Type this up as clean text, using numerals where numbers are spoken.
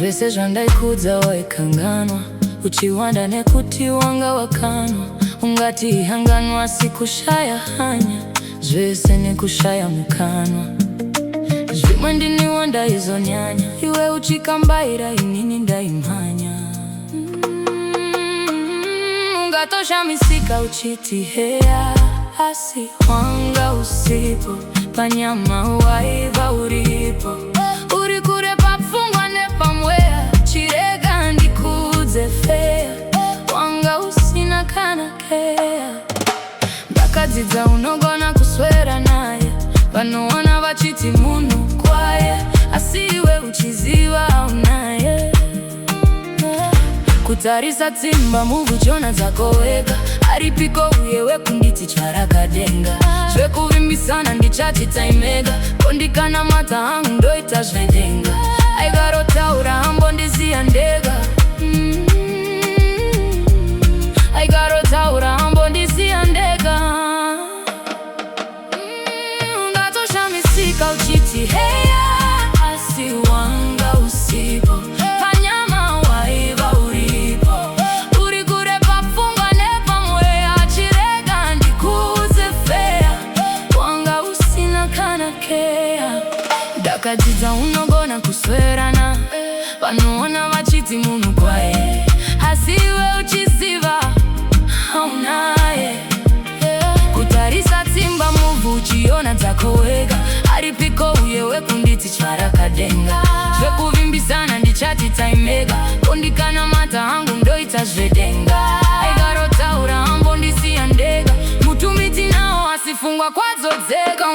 zvese zvandaikudza waikanganwa, uchiwanda nekuti wanga wakanwa. Ungati ihanganwa sikushaya hanya, zvese nekushaya mukanwa. Zvimwe ndiniwo ndaizonyanya, iwe uchikambaira inini ndaimhanya. Ungatoshamisika uchiti heya, asi Wanga Usipo. Panyama waiva uripo, uri kure papfungwa nepamweya. Chirega ndikudze feya, wanga usina kana keya. Ndakadzidza unogona kuswera naye, vanoona vachiti munhu kwaye, asi iwe uchiziva aunaye. Kutarisa tsimba muvuchona dzako wega, aripiko uye wekunditi charakadenga. Zvekuvimbisana ndichati taimega, kondikana mata hangu ndoita zvedenga. Aigarotaura hambondisiya ndega, aigarotaura hambondisiya ndega. Ungatoshamisika uchiti heya, asi Wanga Usipo. Panyama waiva uripo, uri kure papfungwa nepamweya. Chirega ndikudze feya, wanga usina kana keya. Ndakadzidza unogona kuswerana, vanoona vachiti munhu kwaye, asi iwe uchiziva aunaye. Kutarisa tsimba muvhu uchiona dzako wega, aripiko uye wekunditi charakadenga. Zvekuvimbisana ndichati taimega, kondikana mata hangu ndoita zvedenga. Aigarotaura hambondisiya ndega, mutumiti nawo asifungwa kwadzo dzega.